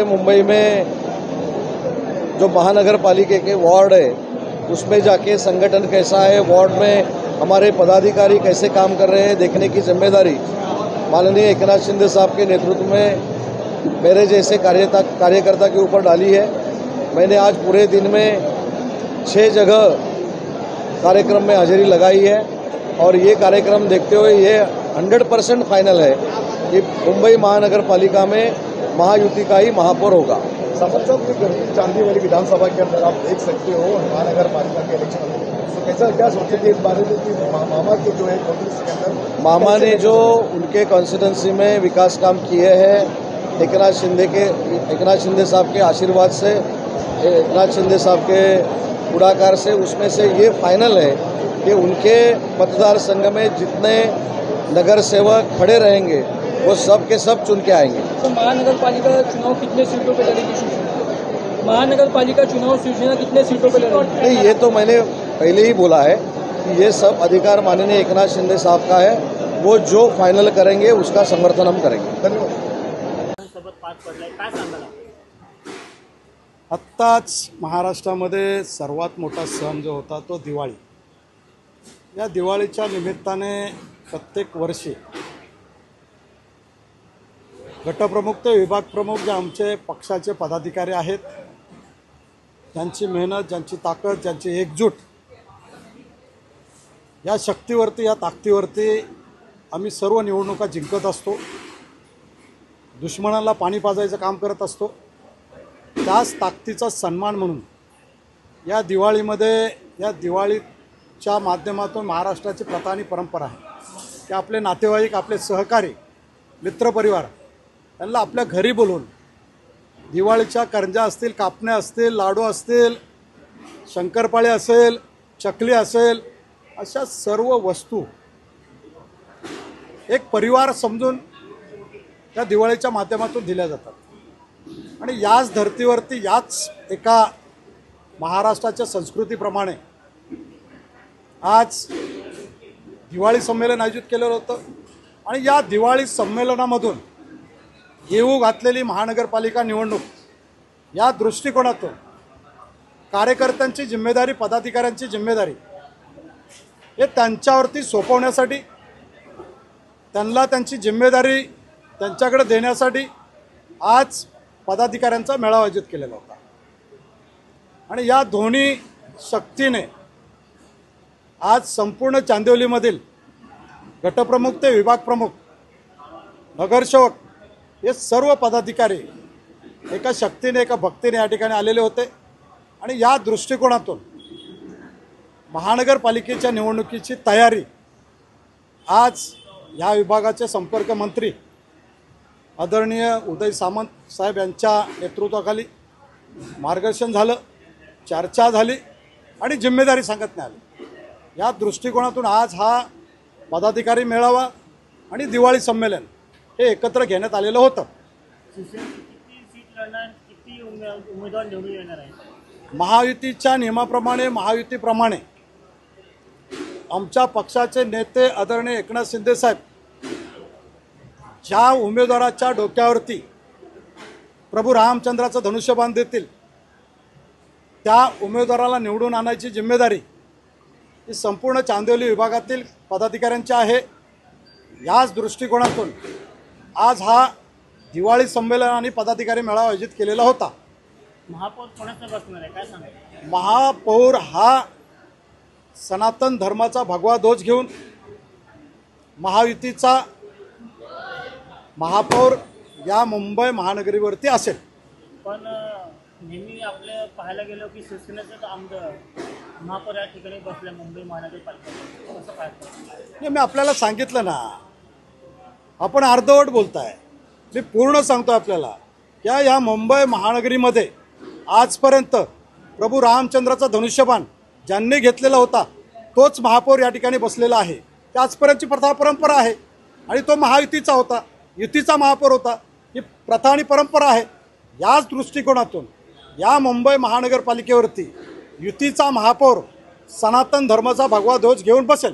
मुंबई में जो महानगर पालिका के वार्ड है उसमें जाके संगठन कैसा है, वार्ड में हमारे पदाधिकारी कैसे काम कर रहे हैं देखने की जिम्मेदारी माननीय एकनाथ शिंदे साहब के नेतृत्व में मेरे जैसे कार्यकर्ता के ऊपर डाली है। मैंने आज पूरे दिन में 6 जगह कार्यक्रम में हाजिरी लगाई है और ये कार्यक्रम देखते हुए ये 100% फाइनल है कि मुंबई महानगर पालिका में महायुति का ही महापौर होगा। सामंत साहब, गर्मी चांदीवाली विधानसभा के अंदर आप देख सकते हो महानगर पालिका के इलेक्शन में, तो कैसा क्या सोचेंगे इस बारे में कि मामा के जो है कांग्रेस के अंदर मामा ने जो उनके कॉन्स्टिट्यूंसी में विकास काम किए हैं एकनाथ शिंदे साहब के आशीर्वाद से, एकनाथ शिंदे साहब के पुढाकार से, उसमें से ये फाइनल है कि उनके मतदार संघ में जितने नगर सेवक खड़े रहेंगे वो सब के सब चुन के आएंगे। तो महानगर पालिका चुनाव कितने सीटों पे लड़ेगी शिवसेना? महानगर पालिका चुनाव शिवसेना कितने सीटों पे लड़ेगी? नहीं, ये तो मैंने पहले ही बोला है कि ये सब अधिकार माननीय एकनाथ शिंदे साहब का है, वो जो फाइनल करेंगे उसका समर्थन हम करेंगे। धन्यवाद। आत्ताच महाराष्ट्रामध्ये सर्वात मोठा सण जो होता तो दिवाळी। या दिवाळीच्या निमित्ताने प्रत्येक वर्षी गटप्रमुख ते विभाग प्रमुख जे आमचे पक्षाचे पदाधिकारी आहेत, ज्यांची मेहनत, ज्यांची ताकद, ज्यांची एकजूट, या शक्तीवरती, या ताकदीवरती आम्ही सर्व निवडणुका जिंकत असतो, दुश्मनाला पाणी पाजायचं काम करत असतो। त्याच ताकदीचा सन्मान म्हणून या दिवाळीमध्ये, या दिवाळीच्या माध्यमातून महाराष्ट्राची प्रथा आणि परंपरा आहे की आपले नातेवाईक, आपले सहकारी, मित्रपरिवार यांना आपल्या घरी बोलवून दिवाळीच्या करंज्या असतील, कापण्या असतील, लाडू असतील, शंकरपाळे असेल, चकली असेल, अशा सर्व वस्तू एक परिवार समजून त्या दिवाळीच्या माध्यमातून दिल्या जातात। आणि याच धर्तीवरती, याच एका महाराष्ट्राच्या संस्कृतीप्रमाणे आज दिवाळी संमेलन आयोजित केलेलं होतं आणि या दिवाळी संमेलनामधून येऊ घातलेली महानगरपालिका निवडणूक या दृष्टिकोनातून कार्यकर्त्यांची जिम्मेदारी, पदाधिकाऱ्यांची जिम्मेदारी हे त्यांच्यावरती सोपवण्यासाठी, त्यांना त्यांची जिम्मेदारी त्यांच्याकडे देण्यासाठी आज पदाधिकाऱ्यांचा मेळावा आयोजित केलेला होता। आणि या दोन्ही शक्तीने आज संपूर्ण चांदिवलीमधील गटप्रमुख ते विभाग प्रमुख, नगरसेवक हे सर्व पदाधिकारी एका शक्तीने, एका भक्तीने या ठिकाणी आलेले होते। आणि या दृष्टिकोनातून महानगरपालिकेच्या निवडणुकीची तयारी आज या विभागाचे संपर्क मंत्री आदरणीय उदय सामंत साहेब यांच्या नेतृत्वाखाली मार्गदर्शन झालं, चर्चा झाली आणि जिम्मेदारी सांगण्यात आली। या दृष्टिकोनातून आज हा पदाधिकारी मेळावा आणि दिवाळी संमेलन हे एकत्र घेण्यात आलेलं होतं। महायुतीच्या नियमाप्रमाणे, महायुतीप्रमाणे आमच्या पक्षाचे नेते आदरणीय एकनाथ शिंदे साहेब ज्या उमेदवाराच्या डोक्यावरती प्रभू रामचंद्राचं धनुष्यबाण देतील त्या उमेदवाराला निवडून आणायची जिम्मेदारी ही संपूर्ण चांदिवली विभागातील पदाधिकाऱ्यांची आहे। याच दृष्टिकोनातून आज हा दिवाळी संमेलन आणि पदाधिकारी मेळावा आयोजित केलेला होता। महापौर कोणाचा बसणार आहे काय सांगा? महापौर हा सनातन धर्माचा भगवा ध्वज घेऊन महायुतीचा महापौर या मुंबई महानगरीवरती असेल। पण नेहमी आपले पाहायला गेलो की शिवसेनेचे आमदार महापौर या ठिकाणी बसले मुंबई महानगरपालिका, कसं पाहतो? मी आपल्याला सांगितलं ना, आपण अर्धवट बोलताय। मी पूर्ण सांगतो आपल्याला की या मुंबई महानगरीमध्ये आजपर्यंत प्रभू रामचंद्राचा धनुष्यबाण ज्यांनी घेतलेला होता तोच महापौर या ठिकाणी बसलेला आहे। ती आजपर्यंतची प्रथा परंपरा आहे आणि तो महायुतीचा होता, युतीचा महापौर होता। ही प्रथा आणि परंपरा आहे। याच दृष्टिकोनातून या मुंबई महानगरपालिकेवरती युतीचा महापौर सनातन धर्माचा भगवा ध्वज घेऊन बसेल।